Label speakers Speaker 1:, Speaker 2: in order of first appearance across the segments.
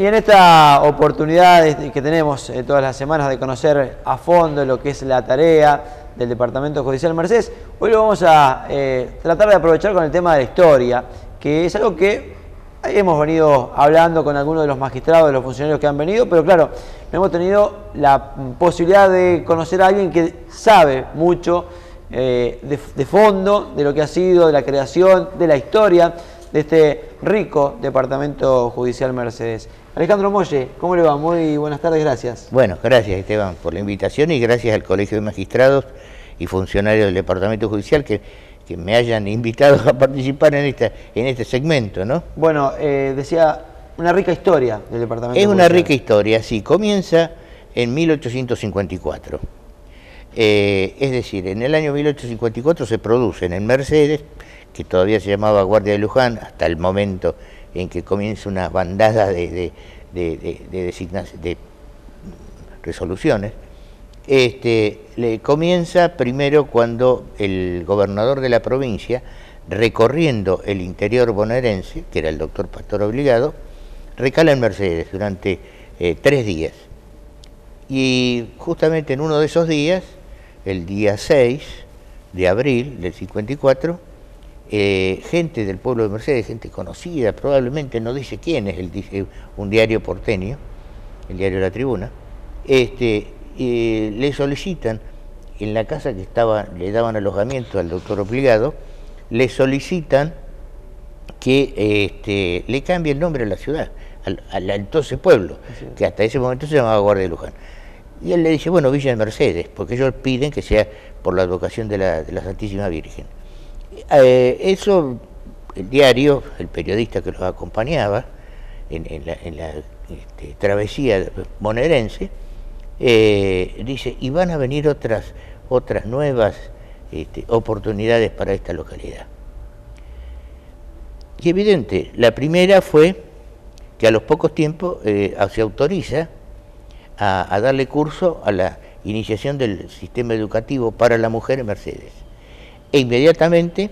Speaker 1: y en esta oportunidad que tenemos todas las semanas de conocer a fondo lo que es la tarea del Departamento Judicial Mercedes, hoy lo vamos a tratar de aprovechar con el tema de la historia, que es algo que hemos venido hablando con algunos de los magistrados, de los funcionarios que han venido, pero claro, no hemos tenido la posibilidad de conocer a alguien que sabe mucho de fondo de lo que ha sido, de la creación, de la historia de este rico Departamento Judicial Mercedes. Alejandro Molle, ¿cómo le va? Muy buenas tardes, gracias.
Speaker 2: Bueno, gracias Esteban por la invitación y gracias al Colegio de Magistrados y funcionarios del Departamento Judicial que me hayan invitado a participar en este segmento, ¿no?
Speaker 1: Bueno, decía, una rica historia del Departamento Judicial.
Speaker 2: Es una rica historia, sí, comienza en 1854. Es decir, en el año 1854 se producen en Mercedes, que todavía se llamaba Guardia de Luján, hasta el momento en que comienza una bandada de resoluciones. Le comienza primero cuando el gobernador de la provincia, recorriendo el interior bonaerense, que era el doctor Pastor Obligado, recala en Mercedes durante 3 días. Y justamente en uno de esos días, el día 6 de abril del 54, gente del pueblo de Mercedes, gente conocida, probablemente no dice quién es, dice un diario porteño, el diario La Tribuna, le solicitan, en la casa que le daban alojamiento al doctor Obligado, le solicitan que le cambie el nombre a la ciudad, al entonces pueblo, que hasta ese momento se llamaba Guardia de Luján. Y él le dice, bueno, Villa de Mercedes, porque ellos piden que sea por la advocación de la Santísima Virgen. Eso, el diario, el periodista que los acompañaba en la travesía bonaerense, dice, y van a venir otras nuevas oportunidades para esta localidad. Y evidente, la primera fue que a los pocos tiempos se autoriza a darle curso a la iniciación del sistema educativo para la mujer en Mercedes. E inmediatamente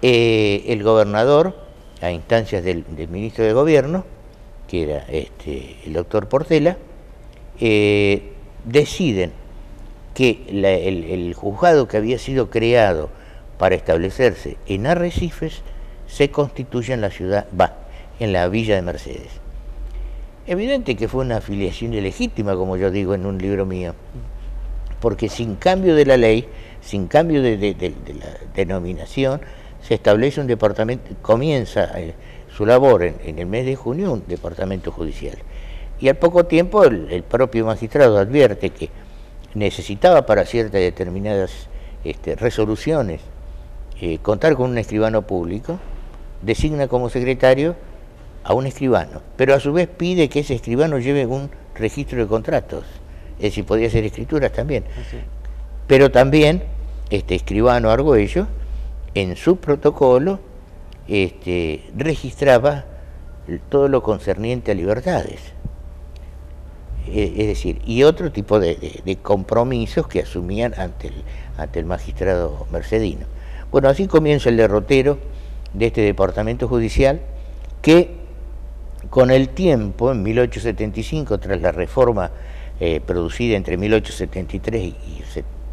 Speaker 2: el gobernador, a instancias del ministro de Gobierno, que era el doctor Portela, deciden que el juzgado que había sido creado para establecerse en Arrecifes se constituya en la ciudad, en la villa de Mercedes. Evidente que fue una afiliación ilegítima, como yo digo en un libro mío, porque sin cambio de la ley, sin cambio de la denominación, se establece un departamento, comienza su labor en el mes de junio un departamento judicial. Y al poco tiempo el propio magistrado advierte que necesitaba para ciertas determinadas resoluciones contar con un escribano público, designa como secretario a un escribano, pero a su vez pide que ese escribano lleve un registro de contratos, es decir, podía hacer escrituras también. Sí. Pero también este escribano Argüello, en su protocolo, registraba todo lo concerniente a libertades. Es decir, y otro tipo de compromisos que asumían ante el magistrado mercedino. Bueno, así comienza el derrotero de este departamento judicial que con el tiempo, en 1875, tras la reforma producida entre 1873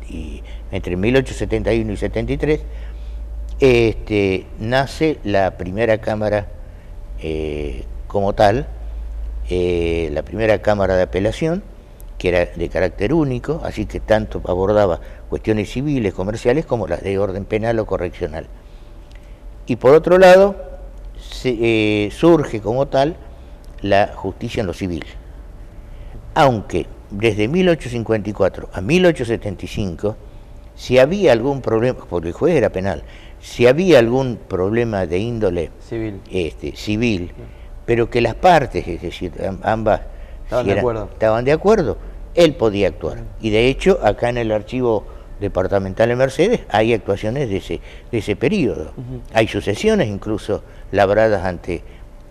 Speaker 2: y entre 1871 y 73, nace la primera cámara como tal, la primera cámara de apelación, que era de carácter único, así que tanto abordaba cuestiones civiles, comerciales, como las de orden penal o correccional. Y por otro lado, surge como tal la justicia en lo civil. Aunque desde 1854 a 1875, si había algún problema, porque el juez era penal, si había algún problema de índole civil, pero que las partes, es decir, ambas estaban de acuerdo, él podía actuar. Y de hecho, acá en el archivo departamental de Mercedes hay actuaciones de ese periodo. Hay sucesiones incluso labradas ante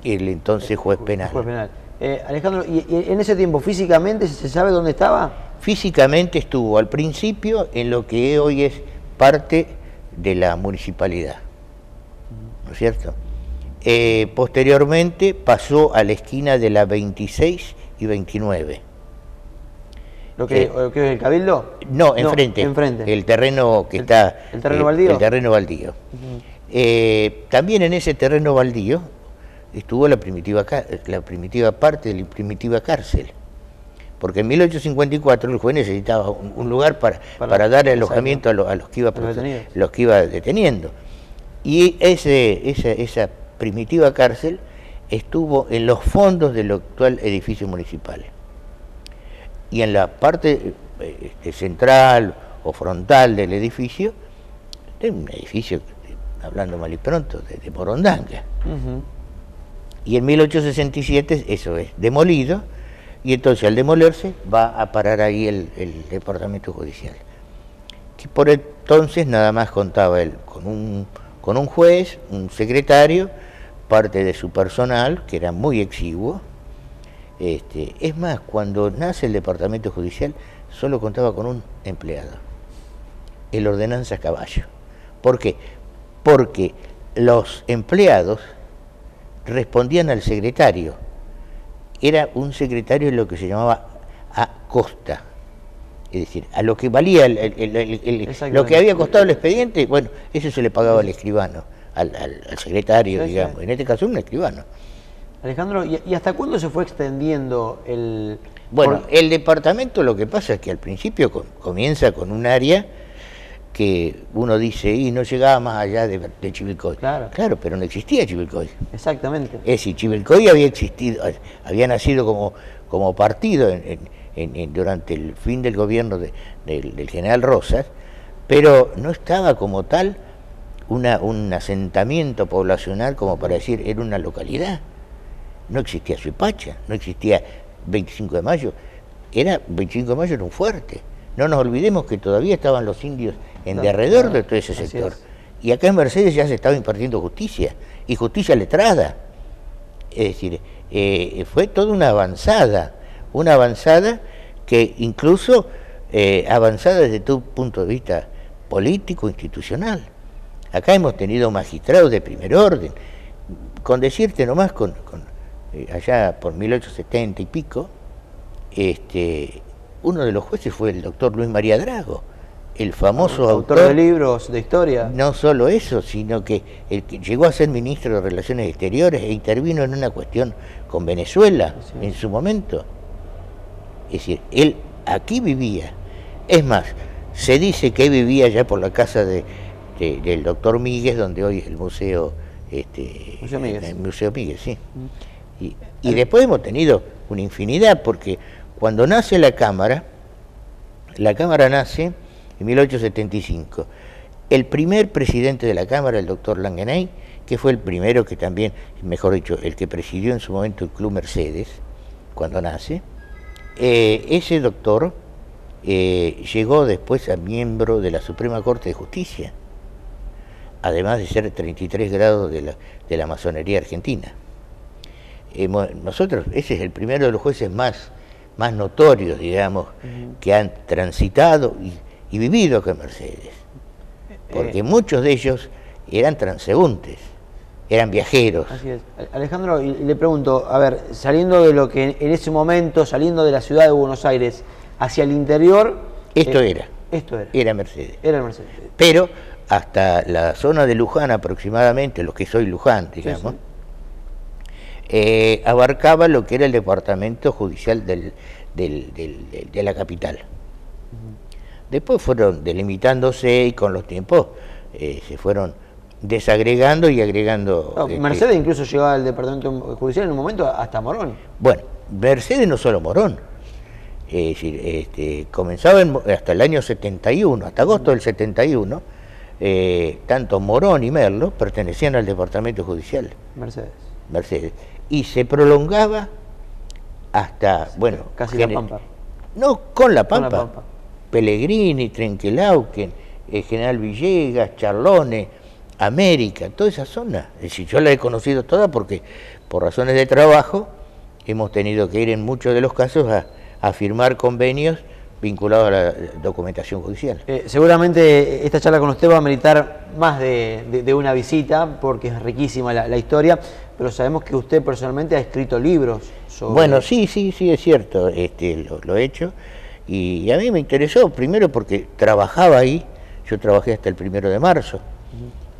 Speaker 2: el entonces juez penal.
Speaker 1: Alejandro, ¿y en ese tiempo físicamente se sabe dónde estaba?
Speaker 2: Físicamente estuvo al principio en lo que hoy es parte de la municipalidad, ¿no es cierto? Posteriormente pasó a la esquina de la 26 y 29.
Speaker 1: ¿Lo que es el Cabildo?
Speaker 2: No, enfrente. El terreno que está...
Speaker 1: ¿El terreno baldío?
Speaker 2: El terreno baldío. También en ese terreno baldío estuvo la primitiva parte de la primitiva cárcel. Porque en 1854 el juez necesitaba un lugar para dar alojamiento a los que iba deteniendo. Y esa primitiva cárcel estuvo en los fondos del actual edificio municipal. Y en la parte central o frontal del edificio, un edificio, hablando mal y pronto, de Morondanga. Y en 1867 eso es demolido, y entonces al demolerse va a parar ahí el departamento judicial, que por entonces nada más contaba él con un juez, un secretario, parte de su personal, que era muy exiguo. Es más, cuando nace el departamento judicial solo contaba con un empleado, el ordenanza Caballo. ¿Por qué? Porque los empleados respondían al secretario. Era un secretario lo que se llamaba a costa, es decir, a lo que valía lo que había costado el expediente, bueno, eso se le pagaba al escribano, al secretario, digamos, en este caso un escribano.
Speaker 1: Alejandro, ¿y hasta cuándo se fue extendiendo el...?
Speaker 2: Bueno, el departamento, lo que pasa es que al principio comienza con un área que uno dice, y no llegaba más allá de Chivilcoy. Claro, pero no existía Chivilcoy.
Speaker 1: Exactamente.
Speaker 2: Es decir, Chivilcoy había nacido como partido durante el fin del gobierno del general Rosas, pero no estaba como tal un asentamiento poblacional como para decir, era una localidad. No existía Suipacha, no existía 25 de Mayo. 25 de Mayo era un fuerte. No nos olvidemos que todavía estaban los indios en derredor de todo ese sector. Y acá en Mercedes ya se estaba impartiendo justicia, y justicia letrada. Es decir, fue toda una avanzada que incluso avanzada desde tu punto de vista político, institucional. Acá hemos tenido magistrados de primer orden. Con decirte nomás, allá por 1870 y pico, uno de los jueces fue el doctor Luis María Drago, el famoso autor
Speaker 1: de libros de historia.
Speaker 2: No solo eso, sino que el que llegó a ser ministro de Relaciones Exteriores e intervino en una cuestión con Venezuela en su momento. Es decir, él aquí vivía. Es más, se dice que vivía ya por la casa del doctor Míguez, donde hoy es el museo,
Speaker 1: Museo Míguez.
Speaker 2: El Museo Míguez, sí. Y después hemos tenido una infinidad, porque cuando nace la Cámara nace en 1875. El primer presidente de la Cámara, el doctor Langenay, que fue el primero que también, mejor dicho, el que presidió en su momento el Club Mercedes, cuando nace, ese doctor llegó después a miembro de la Suprema Corte de Justicia, además de ser 33 grados de la masonería argentina. Nosotros, ese es el primero de los jueces más notorios, digamos, que han transitado y vivido acá en Mercedes. Porque muchos de ellos eran transeúntes, eran viajeros.
Speaker 1: Así es. Alejandro, y le pregunto, a ver, saliendo de lo que en ese momento, saliendo de la ciudad de Buenos Aires hacia el interior...
Speaker 2: Esto era Mercedes.
Speaker 1: Era el Mercedes.
Speaker 2: Pero hasta la zona de Luján aproximadamente, lo que es hoy Luján, digamos, abarcaba lo que era el departamento judicial de la capital. Después fueron delimitándose y con los tiempos se fueron desagregando y agregando...
Speaker 1: Mercedes incluso llegaba al departamento judicial en un momento hasta Morón.
Speaker 2: Bueno, Mercedes no solo Morón. Es decir, comenzaba hasta el año 71, hasta agosto del 71, tanto Morón y Merlo pertenecían al departamento judicial. Mercedes. Y se prolongaba hasta, bueno...
Speaker 1: Casi La Pampa.
Speaker 2: No, con La Pampa. Pellegrini, Trenquelauquen, General Villegas, Charlone, América, toda esa zona. Es decir, yo la he conocido toda porque por razones de trabajo hemos tenido que ir en muchos de los casos a firmar convenios vinculados a la documentación judicial.
Speaker 1: Seguramente esta charla con usted va a meritar más de una visita, porque es riquísima la historia, pero sabemos que usted personalmente ha escrito libros sobre...
Speaker 2: Bueno, sí, es cierto, lo he hecho, y a mí me interesó, primero porque trabajaba ahí, yo trabajé hasta el 1 de marzo,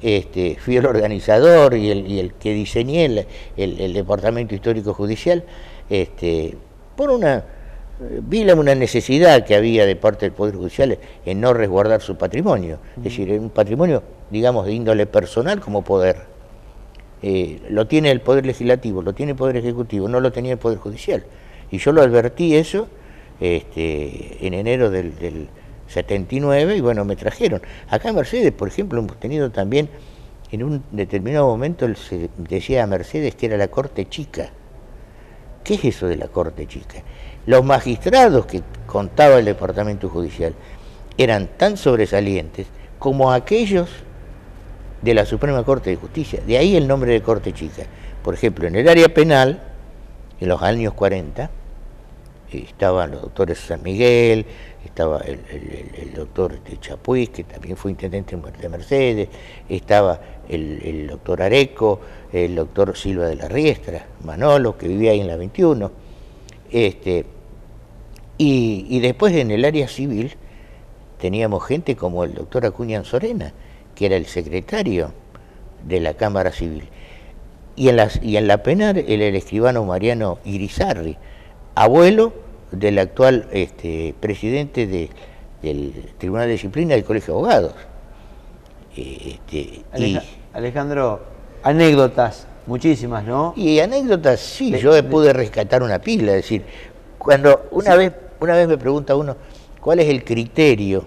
Speaker 2: fui el organizador y el que diseñé el Departamento Histórico Judicial, por vi una necesidad que había de parte del Poder Judicial en no resguardar su patrimonio, es decir, un patrimonio, digamos, de índole personal como poder. Lo tiene el Poder Legislativo, lo tiene el Poder Ejecutivo, no lo tenía el Poder Judicial. Y yo lo advertí eso en enero del 79, y bueno, me trajeron. Acá en Mercedes, por ejemplo, hemos tenido también, en un determinado momento se decía a Mercedes que era la Corte Chica. ¿Qué es eso de la Corte Chica? Los magistrados que contaba el Departamento Judicial eran tan sobresalientes como aquellos de la Suprema Corte de Justicia. De ahí el nombre de Corte Chica. Por ejemplo, en el área penal, en los años 40, estaban los doctores San Miguel, estaba el doctor Chapuis, que también fue intendente de Mercedes, estaba el doctor Areco, el doctor Silva de la Riestra, Manolo, que vivía ahí en la 21, y después en el área civil teníamos gente como el doctor Acuña Anzorena, que era el secretario de la Cámara Civil, y en la penal el escribano Mariano Irizarry, abuelo del actual presidente del Tribunal de Disciplina del Colegio de Abogados.
Speaker 1: Alejandro, anécdotas, muchísimas, ¿no?
Speaker 2: Y anécdotas, sí, yo pude rescatar una pila, es decir, cuando una vez me pregunta uno, ¿cuál es el criterio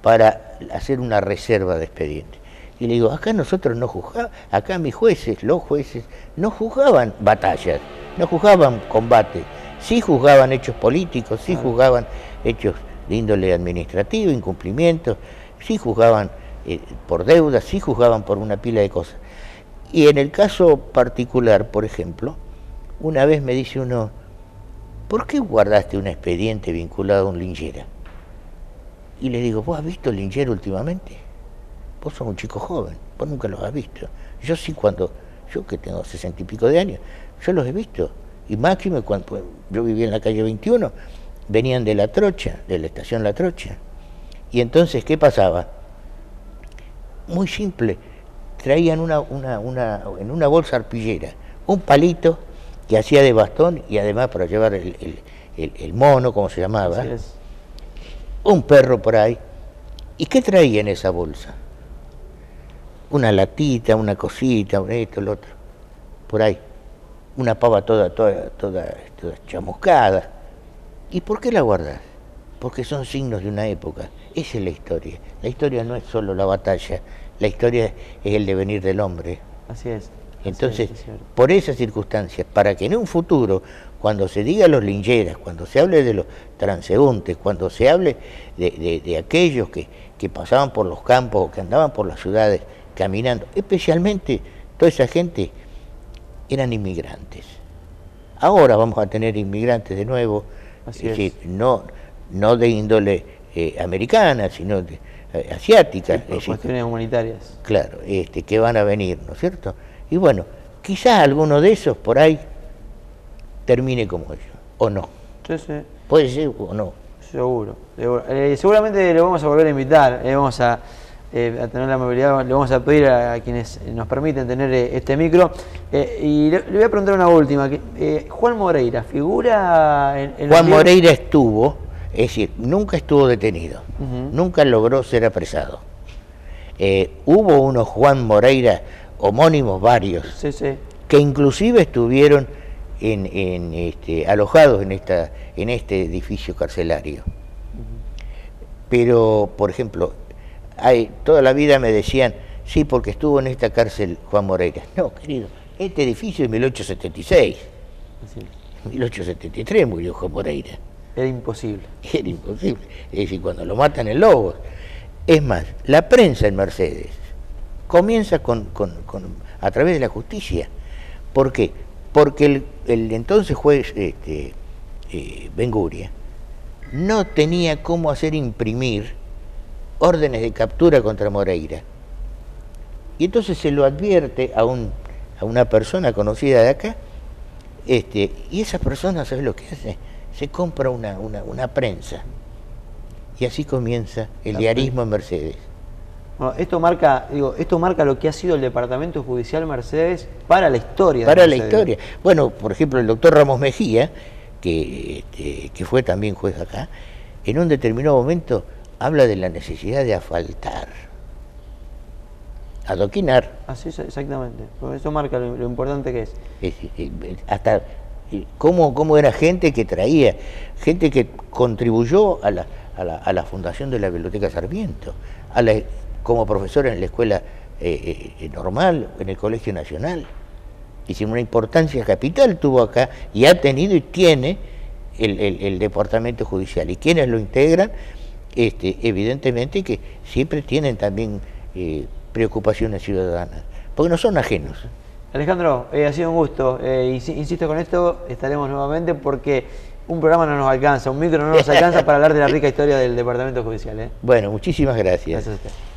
Speaker 2: para hacer una reserva de expediente? Y le digo, acá nosotros no juzgábamos, acá los jueces, no juzgaban batallas, no juzgaban combates, sí juzgaban hechos políticos, sí juzgaban hechos de índole administrativo, incumplimientos, sí juzgaban por deudas, sí juzgaban por una pila de cosas. Y en el caso particular, por ejemplo, una vez me dice uno, ¿por qué guardaste un expediente vinculado a un linchera? Y le digo, ¿vos has visto el linchero últimamente? Vos sos un chico joven, vos nunca los has visto. Yo sí, yo que tengo 60 y pico de años, yo los he visto. Y máximo, cuando yo vivía en la calle 21, venían de La Trocha, de la estación La Trocha. Y entonces, ¿qué pasaba? Muy simple, traían en una bolsa arpillera un palito que hacía de bastón y además para llevar el mono, como se llamaba, un perro por ahí. ¿Y qué traía en esa bolsa? Una latita, una cosita, esto, lo otro, por ahí. Una pava toda chamuscada. ¿Y por qué la guardás? Porque son signos de una época. Esa es la historia. La historia no es solo la batalla, la historia es el devenir del hombre.
Speaker 1: Así es.
Speaker 2: Entonces, por esas circunstancias, para que en un futuro, cuando se diga los lincheras, cuando se hable de los transeúntes, cuando se hable de aquellos que pasaban por los campos o que andaban por las ciudades caminando, especialmente toda esa gente, eran inmigrantes. Ahora vamos a tener inmigrantes de nuevo, es decir, no de índole americana, sino asiática.
Speaker 1: Sí, por cuestiones humanitarias.
Speaker 2: Claro, que van a venir, ¿no es cierto? Y bueno, quizás alguno de esos por ahí termine como ellos, o no.
Speaker 1: Sí.
Speaker 2: Puede ser o no.
Speaker 1: Seguro. Seguramente le vamos a volver a invitar, vamos a tener la movilidad, le vamos a pedir a quienes nos permiten tener este micro. Y le voy a preguntar una última. Juan Moreira, ¿figura en
Speaker 2: Juan Moreira estuvo, es decir, nunca estuvo detenido, nunca logró ser apresado. Hubo unos Juan Moreira homónimos varios, que inclusive estuvieron alojados en este edificio carcelario. Pero, por ejemplo, toda la vida me decían, sí, porque estuvo en esta cárcel Juan Moreira. No, querido, este edificio es 1876. En 1873 murió Juan Moreira.
Speaker 1: Era imposible.
Speaker 2: Era imposible. Es decir, cuando lo matan en Lobos. Es más, la prensa en Mercedes comienza a través de la justicia. ¿Por qué? Porque el entonces juez Ben Guria no tenía cómo hacer imprimir órdenes de captura contra Moreira. Y entonces se lo advierte a una persona conocida de acá, y esa persona, ¿sabes lo que hace? Se compra una prensa. Y así comienza el diarismo en Mercedes.
Speaker 1: Bueno, esto marca lo que ha sido el Departamento Judicial Mercedes para la historia.
Speaker 2: Para la historia. Bueno, por ejemplo, el doctor Ramos Mejía, que fue también juez acá, en un determinado momento habla de la necesidad de asfaltar, adoquinar.
Speaker 1: Así es, exactamente. Porque eso marca lo importante que es.
Speaker 2: Hasta cómo era gente que traía, gente que contribuyó a la fundación de la Biblioteca Sarmiento, como profesor en la escuela normal, en el Colegio Nacional. Y sin una importancia capital tuvo acá, y ha tenido y tiene el Departamento Judicial. Y quienes lo integran, evidentemente que siempre tienen también preocupaciones ciudadanas, porque no son ajenos.
Speaker 1: Alejandro, ha sido un gusto. Insisto con esto, estaremos nuevamente porque un programa no nos alcanza, un micro no nos alcanza para hablar de la rica historia del Departamento Judicial.
Speaker 2: Bueno, muchísimas gracias.
Speaker 1: Gracias a usted.